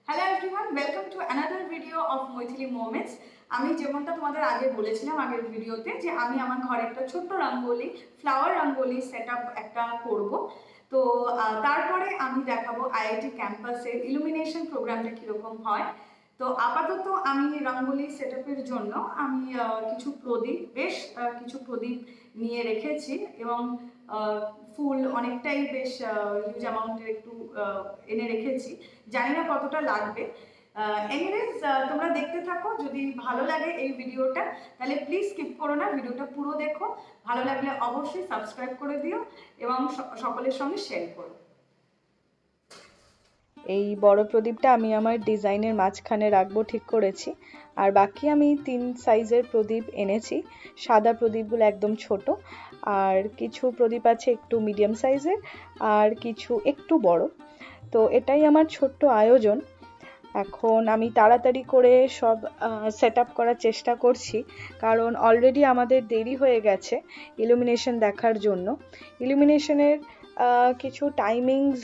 Hello everyone, welcome to another video of Maithili moments. আমি যেমনটা তোমাদের আগে বলেছিলাম আগের ভিডিওতে যে আমি আমার ঘরে একটা ছোট্ট rangoli flower rangoli set up একটা করব। তো তারপরে আমি দেখাবো আইআইটি ক্যাম্পাসের ইলুমিনেশন প্রোগ্রামটা কীরকম হয়। তো আপাতত আমি রঙ্গোলি সেট আপের জন্য আমি কিছু প্রদীপ কিছু প্রদীপ নিয়ে রেখেছি এবং ফুল অনেকটাই বেশ হিউজ অ্যামাউন্টের একটু এনে রেখেছি। জানি না কতটা লাগবে। এনিওয়েজ তোমরা দেখতে থাকো, যদি ভালো লাগে এই ভিডিওটা তাহলে প্লিজ স্কিপ করো না, ভিডিওটা পুরো দেখো। ভালো লাগলে অবশ্যই সাবস্ক্রাইব করে দিও এবং সকলের সঙ্গে শেয়ার করো। এই বড় প্রদীপটা আমি আমার ডিজাইনের মাঝখানে রাখবো ঠিক করেছি, আর বাকি আমি 3 সাইজের প্রদীপ এনেছি। সাদা প্রদীপগুলো একদম ছোট, আর কিছু প্রদীপ আছে একটু মিডিয়াম সাইজের, আর কিছু একটু বড়। তো এটাই আমার ছোট্ট আয়োজন। এখন আমি তাড়াতাড়ি করে সব সেট আপ করার চেষ্টা করছি, কারণ অলরেডি আমাদের দেরি হয়ে গেছে ইলুমিনেশন দেখার জন্য। ইলুমিনেশনের কিছু টাইমিংস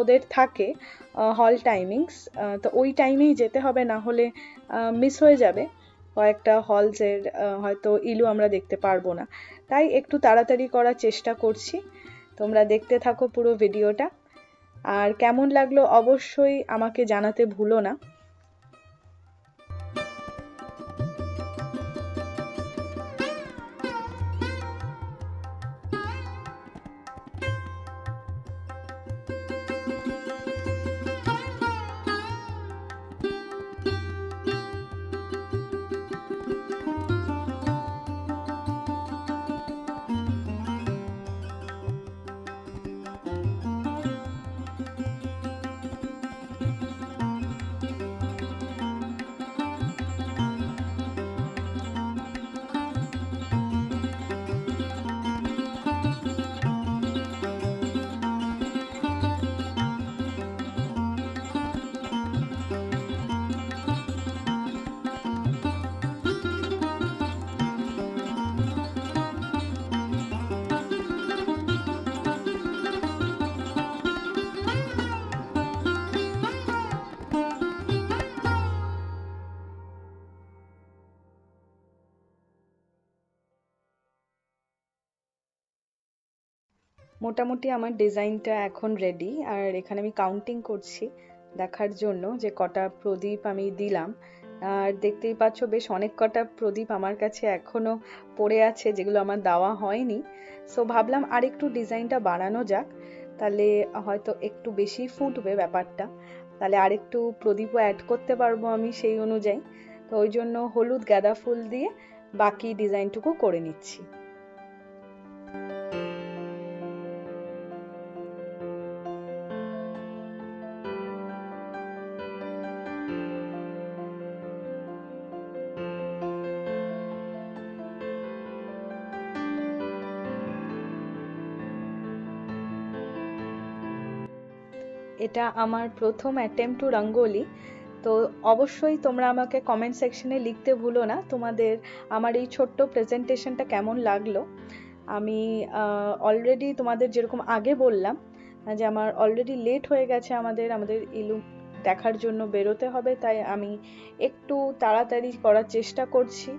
ওদের থাকে, হল টাইমিংস। তো ওই টাইমেই যেতে হবে, না হলে মিস হয়ে যাবে কয়েকটা হলসের, হয়তো ইলু আমরা দেখতে পারবো না। তাই একটু তাড়াতাড়ি করার চেষ্টা করছি। তোমরা দেখতে থাকো পুরো ভিডিওটা, আর কেমন লাগলো অবশ্যই আমাকে জানাতে ভুলো না। মোটামুটি আমার ডিজাইনটা এখন রেডি, আর এখানে আমি কাউন্টিং করছি দেখার জন্য যে কটা প্রদীপ আমি দিলাম। আর দেখতেই পাচ্ছ বেশ অনেক কটা প্রদীপ আমার কাছে এখনো পড়ে আছে, যেগুলো আমার দেওয়া হয়নি। সো ভাবলাম আর একটু ডিজাইনটা বাড়ানো যাক, তাহলে হয়তো একটু বেশি ফুটবে ব্যাপারটা, তাহলে আর একটু প্রদীপও অ্যাড করতে পারবো আমি সেই অনুযায়ী। তো ওই জন্য হলুদ গাঁদা ফুল দিয়ে বাকি ডিজাইনটুকু করে নিচ্ছি। এটা আমার প্রথম অ্যাটেম্পট টু রঙ্গোলি। তো অবশ্যই তোমরা আমাকে কমেন্ট সেকশনে লিখতে ভুলো না তোমাদের আমার এই ছোট্ট প্রেজেন্টেশনটা কেমন লাগলো। আমি অলরেডি তোমাদের যেরকম আগে বললাম যে আমার অলরেডি লেট হয়ে গেছে, আমাদের ইলু দেখার জন্য বেরোতে হবে, তাই আমি একটু তাড়াতাড়ি করার চেষ্টা করছি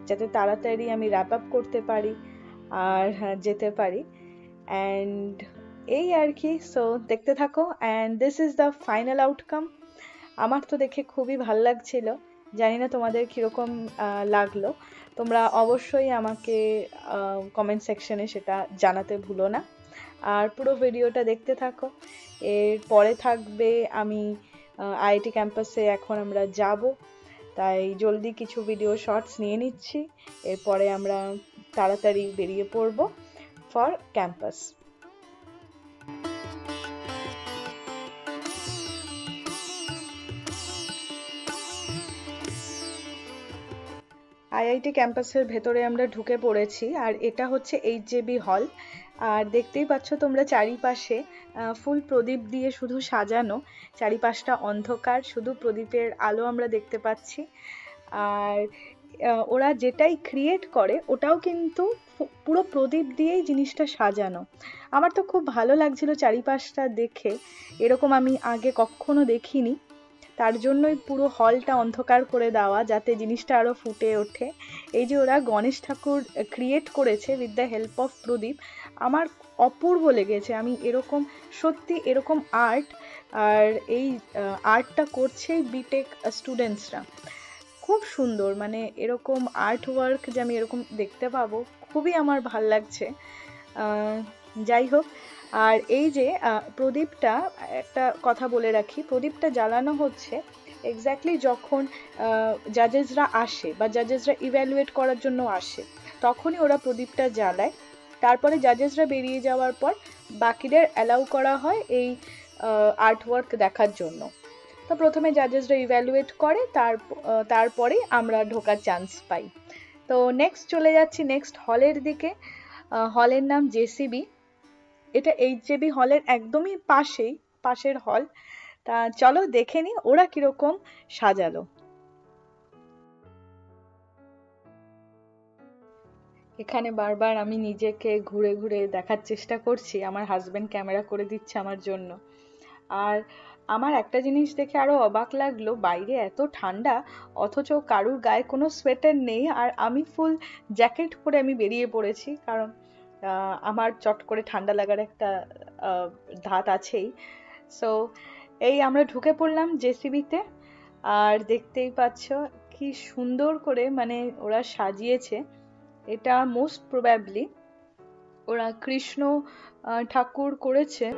যাতে তাড়াতাড়ি আমি র্যাপ আপ করতে পারি আর যেতে পারি। অ্যান্ড এই আর কি। সো দেখতে থাকো, and this is the final outcome. আমার তো দেখে খুবই ভাল লাগছিল, জানি না তোমাদের কীরকম লাগলো। তোমরা অবশ্যই আমাকে কমেন্ট সেকশনে সেটা জানাতে ভুলো না, আর পুরো ভিডিওটা দেখতে থাকো। এর পরে থাকবে আমি আইআইটি ক্যাম্পাসে এখন আমরা যাব, তাই জলদি কিছু ভিডিও শর্টস নিয়ে নিচ্ছি। এরপরে আমরা তাড়াতাড়ি বেরিয়ে পড়ব ফর ক্যাম্পাস। আইআইটি ক্যাম্পাসের ভেতরে আমরা ঢুকে পড়েছি, আর এটা হচ্ছে এইচজেবি হল। আর দেখতেই পাচ্ছ তোমরা চারিপাশে ফুল প্রদীপ দিয়ে শুধু সাজানো, চারিপাশটা অন্ধকার, শুধু প্রদীপের আলো আমরা দেখতে পাচ্ছি। আর ওরা যেটাই ক্রিয়েট করে ওটাও কিন্তু পুরো প্রদীপ দিয়েই জিনিসটা সাজানো। আমার তো খুব ভালো লাগছিল চারিপাশটা দেখে, এরকম আমি আগে কখনো দেখিনি। তার জন্যই পুরো হলটা অন্ধকার করে দেওয়া, যাতে জিনিসটা আরো ফুটে ওঠে। এই যে ওরা গণেশ ঠাকুর ক্রিয়েট করেছে উইথ দ্য হেল্প অফ প্রদীপ, আমার অপূর্ব লেগেছে। আমি এরকম সত্যি এরকম আর্ট, আর এই আর্টটা করছে বিটেক স্টুডেন্টসরা, খুব সুন্দর। মানে এরকম আর্ট ওয়ার্ক যে আমি এরকম দেখতে পাবো, খুবই আমার ভাল লাগছে। যাই হোক, আর এই যে প্রদীপটা, একটা কথা বলে রাখি, প্রদীপটা জ্বালানো হচ্ছে এক্স্যাক্টলি যখন জাজেসরা আসে বা জাজেসরা ইভ্যালুয়েট করার জন্য আসে, তখনই ওরা প্রদীপটা জ্বালায়। তারপরে জাজেসরা বেরিয়ে যাওয়ার পর বাকিদের অ্যালাউ করা হয় এই আর্টওয়ার্ক দেখার জন্য। তো প্রথমে জাজেসরা ইভ্যালুয়েট করে, তারপরে আমরা ঢোকার চান্স পাই। তো নেক্সট চলে যাচ্ছি নেক্সট হলের দিকে। হলের নাম জেসিবি। এটা এইচজেবি হলের একদমই পাশের হল। তা চলো দেখে নি ওরা কিরকম সাজালো। এখানে বারবার আমি নিজেকে ঘুরে ঘুরে দেখার চেষ্টা করছি, আমার হাজবেন্ড ক্যামেরা করে দিচ্ছে আমার জন্য। আর আমার একটা জিনিস দেখে আরো অবাক লাগলো, বাইরে এত ঠান্ডা অথচ কারুর গায়ে কোনো সোয়েটার নেই, আর আমি ফুল জ্যাকেট পরে আমি বেরিয়ে পড়েছি, কারণ আমার চট করে ঠান্ডা লাগার একটা ধাত আছেই। সো এই আমরা ঢুকে পড়লাম জেসিবিতে, আর দেখতেই পাচ্ছ কি সুন্দর করে মানে ওরা সাজিয়েছে। এটা মোস্ট প্রবাবলি ওরা কৃষ্ণ ঠাকুর করেছে।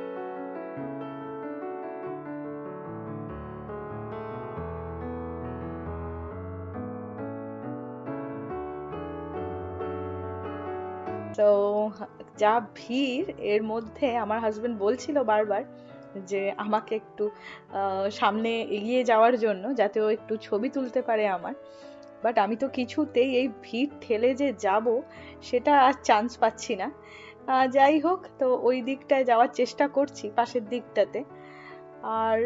তো যা ভিড়, এর মধ্যে আমার হাজবেন্ড বলছিল বারবার যে আমাকে একটু সামনে এগিয়ে যাওয়ার জন্য, যাতে ও একটু ছবি তুলতে পারে আমার। বাট আমি তো কিছুতেই এই ভিড় ঠেলে যে যাব সেটা আর চান্স পাচ্ছি না। যাই হোক, তো ওই দিকটায় যাওয়ার চেষ্টা করছি, পাশের দিকটাতে। আর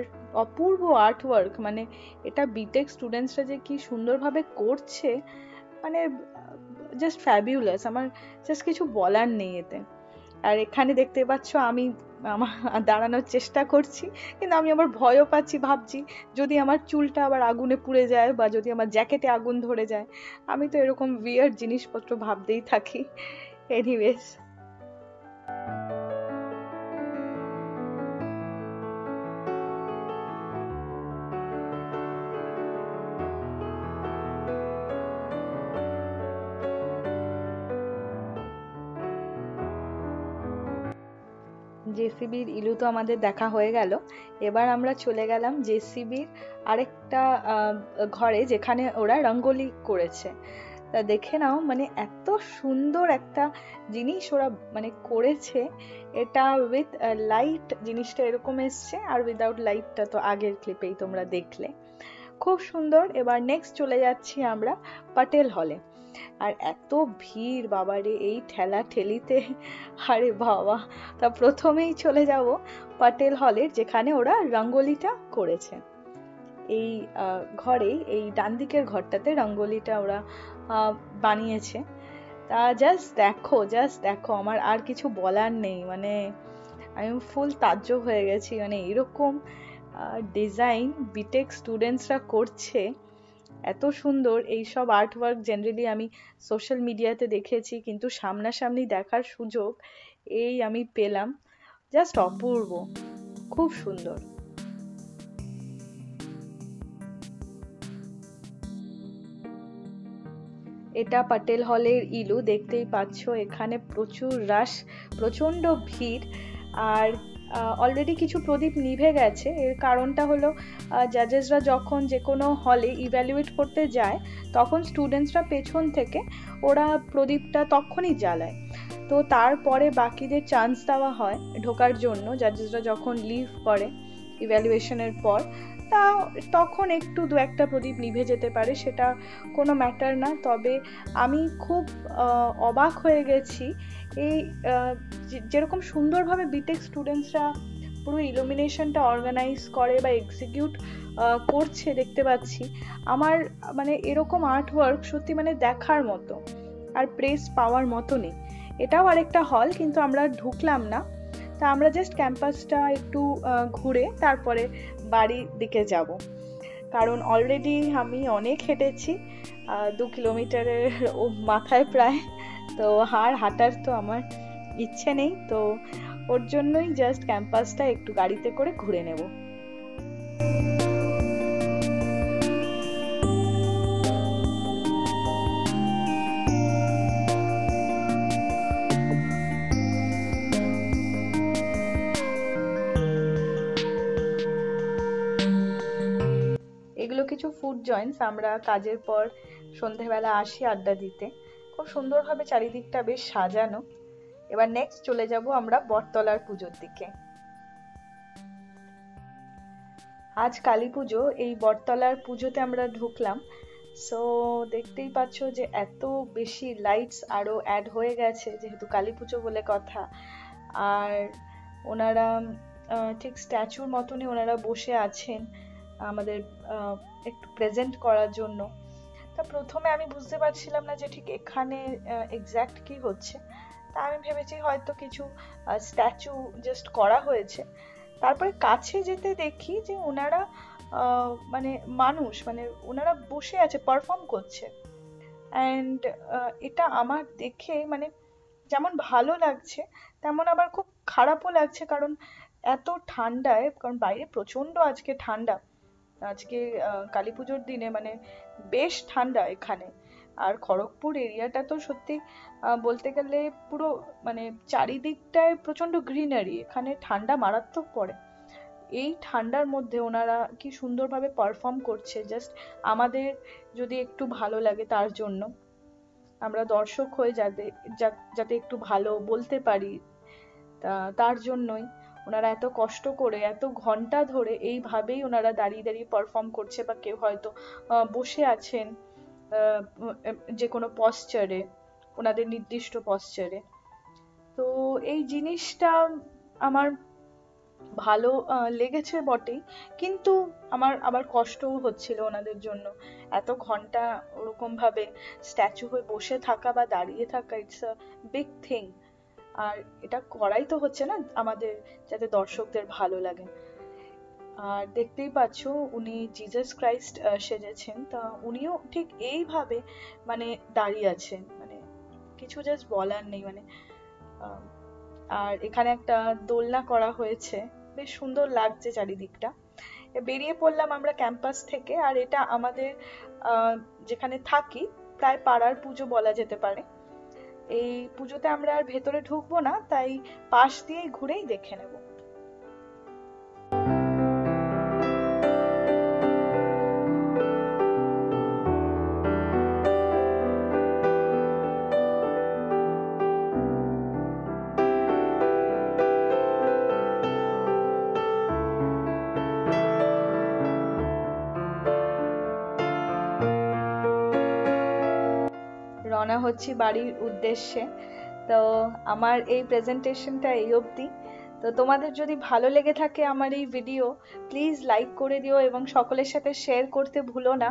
অপূর্ব আর্টওয়ার্ক, মানে এটা বিটেক স্টুডেন্টসরা যে কি সুন্দরভাবে করছে, মানে জাস্ট ফ্যাবিউলাস। আমার জাস্ট কিছু বলার নেই এতে। আর এখানে দেখতে পাচ্ছ আমি আমার দাঁড়ানোর চেষ্টা করছি, কিন্তু আমি আবার ভয়ও পাচ্ছি, ভাবছি যদি আমার চুলটা আবার আগুনে পুড়ে যায় বা যদি আমার জ্যাকেটে আগুন ধরে যায়। আমি তো এরকম উইয়ার্ড জিনিসপত্র ভাবতেই থাকি। এনিওয়েজ, জেসিবির ইলু তো আমাদের দেখা হয়ে গেল। এবার আমরা চলে গেলাম জেসিবির আরেকটা ঘরে, যেখানে ওরা রঙ্গোলি করেছে। তা দেখে নাও, মানে এত সুন্দর একটা জিনিস ওরা মানে করেছে। এটা উইথ লাইট জিনিসটা এরকম এসছে, আর উইদাউট লাইটটা তো আগের ক্লিপেই তোমরা দেখলে। খুব সুন্দর। এবার নেক্সট চলে যাচ্ছি আমরা পাটেল হলে। আর এত ভিড় বাবারে এই ঠেলা ঠেলিতে, আরে বাবা। তা প্রথমেই চলে যাব পাটেল হলের, যেখানে ওরা রঙ্গোলিটা করেছে। এই ঘরে, এই ডান দিকের ঘরটাতে রঙ্গোলিটা ওরা বানিয়েছে। তা জাস্ট দেখো, আমার আর কিছু বলার নেই। মানে আমি ফুল তাজ্জব হয়ে গেছি, মানে এরকম ডিজাইন বিটেক স্টুডেন্টসরা করছে, এত সুন্দর। এইসব আর্টওয়ার্ক জেনারেলি আমি সোশ্যাল মিডিয়াতে দেখেছি, কিন্তু সামনাসামনি দেখার সুযোগ এই আমি পেলাম। জাস্ট অপূর্ব, খুব সুন্দর। এটা পাটেল হলের ইলু, দেখতেই পাচ্ছ এখানে প্রচুর রাশ, প্রচন্ড ভিড়। আর অলরেডি কিছু প্রদীপ নিভে গেছে। এর কারণটা হলো জাজেসরা যখন যে কোনো হলে ইভ্যালুয়েট করতে যায়, তখন স্টুডেন্টসরা পেছন থেকে ওরা প্রদীপটা তখনই জ্বালায়। তো তারপরে বাকিদের চান্স দেওয়া হয় ঢোকার জন্য, জাজেসরা যখন লিভ করে ইভ্যালুয়েশনের পর। তা তখন একটু দু একটা প্রদীপ নিভে যেতে পারে, সেটা কোনো ম্যাটার না। তবে আমি খুব অবাক হয়ে গেছি এই যেরকম সুন্দরভাবে বিটেক স্টুডেন্টসরা পুরো ইলুমিনেশনটা অর্গানাইজ করে বা এক্সিকিউট করছে দেখতে পাচ্ছি। আমার মানে এরকম আর্টওয়ার্ক সত্যি মানে দেখার মতো, আর প্রেস পাওয়ার মতো নেই। এটাও আরেকটা হল, কিন্তু আমরা ঢুকলাম না। তা আমরা জাস্ট ক্যাম্পাসটা একটু ঘুরে তারপরে বাড়ির দিকে যাব। কারণ অলরেডি আমি অনেক হেঁটেছি, 2 কিলোমিটারের মাথায় প্রায়। তো আর হাঁটার তো আমার ইচ্ছে নেই, তো ওর জন্যই জাস্ট ক্যাম্পাসটা একটু গাড়িতে করে ঘুরে নেব। এগুলো কিছু ফুড জয়েন্টস, আমরা কাজের পর সন্ধেবেলা আসি আড্ডা দিতে। খুব সুন্দরভাবে চারিদিকটা বেশ সাজানো। এবার নেক্সট চলে যাব আমরা বটতলার পুজোর দিকে। আজ কালী পুজো, এই বটতলার পুজোতে আমরা ঢুকলাম। সো দেখতেই পাচ্ছ যে এত বেশি লাইটস আরো অ্যাড হয়ে গেছে, যেহেতু কালী পুজো বলে কথা। আর ওনারা ঠিক স্ট্যাচুর মতনই ওনারা বসে আছেন আমাদের একটু প্রেজেন্ট করার জন্য। তা প্রথমে আমি বুঝতে পারছিলাম না যে ঠিক এখানে এক্স্যাক্ট কি হচ্ছে। তা আমি ভেবেছি হয়তো কিছু স্ট্যাচু জাস্ট করা হয়েছে। তারপরে কাছে যেতে দেখি যে ওনারা মানে মানুষ, মানে ওনারা বসে আছে, পারফর্ম করছে। অ্যান্ড এটা আমার দেখে মানে যেমন ভালো লাগছে তেমন আবার খুব খারাপও লাগছে, কারণ এত ঠান্ডায়, কারণ বাইরে প্রচন্ড আজকে ঠান্ডা। আজকে কালী পুজোর দিনে মানে বেশ ঠান্ডা এখানে। আর খড়গপুর এরিয়াটা তো সত্যি বলতে গেলে পুরো মানে চারিদিকটায় প্রচন্ড গ্রিনারি, এখানে ঠান্ডা মারাত্মক পড়ে। এই ঠান্ডার মধ্যে ওনারা কি সুন্দরভাবে পারফর্ম করছে, জাস্ট আমাদের যদি একটু ভালো লাগে তার জন্য, আমরা দর্শক হয়ে যাতে একটু ভালো বলতে পারি, তার জন্যই ওনারা এত কষ্ট করে এত ঘন্টা ধরে এইভাবেই ওনারা দাঁড়িয়ে দাঁড়িয়ে পারফর্ম করছে। বা কেউ হয়তো বসে আছেন যে কোনো পশ্চারে, ওনাদের নির্দিষ্ট পশ্চারে। তো এই জিনিসটা আমার ভালো লেগেছে বটেই, কিন্তু আমার আবার কষ্টও হচ্ছিল ওনাদের জন্য। এত ঘন্টা ওরকম ভাবে স্ট্যাচু হয়ে বসে থাকা বা দাঁড়িয়ে থাকা, ইটস আ বিগ থিং। আর এটা করাই তো হচ্ছে না আমাদের যাতে দর্শকদের ভালো লাগে। আর দেখতেই পাচ্ছ উনি জিসাস ক্রাইস্ট সেজেছেন, তা উনিও ঠিক এইভাবে মানে দাঁড়িয়ে আছেন, মানে কিছু জাস্ট বলার নেই মানে। আর এখানে একটা দোলনা করা হয়েছে, বেশ সুন্দর লাগছে চারিদিকটা। বেরিয়ে পড়লাম আমরা ক্যাম্পাস থেকে। আর এটা আমাদের যেখানে থাকি প্রায় পাড়ার পুজো বলা যেতে পারে। এই পুজোতে আমরা আর ভেতরে ঢুকবো না, তাই পাশ দিয়েই ঘুরেই দেখে নেব। রওনা হচ্ছি বাড়ির উদ্দেশ্যে। তো আমার এই প্রেজেন্টেশনটা এই অবধি। তো তোমাদের যদি ভালো লেগে থাকে আমার এই ভিডিও, প্লিজ লাইক করে দিও এবং সকলের সাথে শেয়ার করতে ভুলো না।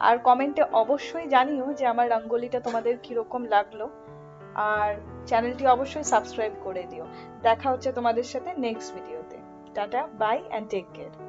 আর কমেন্টে অবশ্যই জানিও যে আমার রঙ্গোলিটা তোমাদের কিরকম লাগলো। আর চ্যানেলটি অবশ্যই সাবস্ক্রাইব করে দিও। দেখা হচ্ছে তোমাদের সাথে নেক্সট ভিডিওতে। Tata, bye and take care.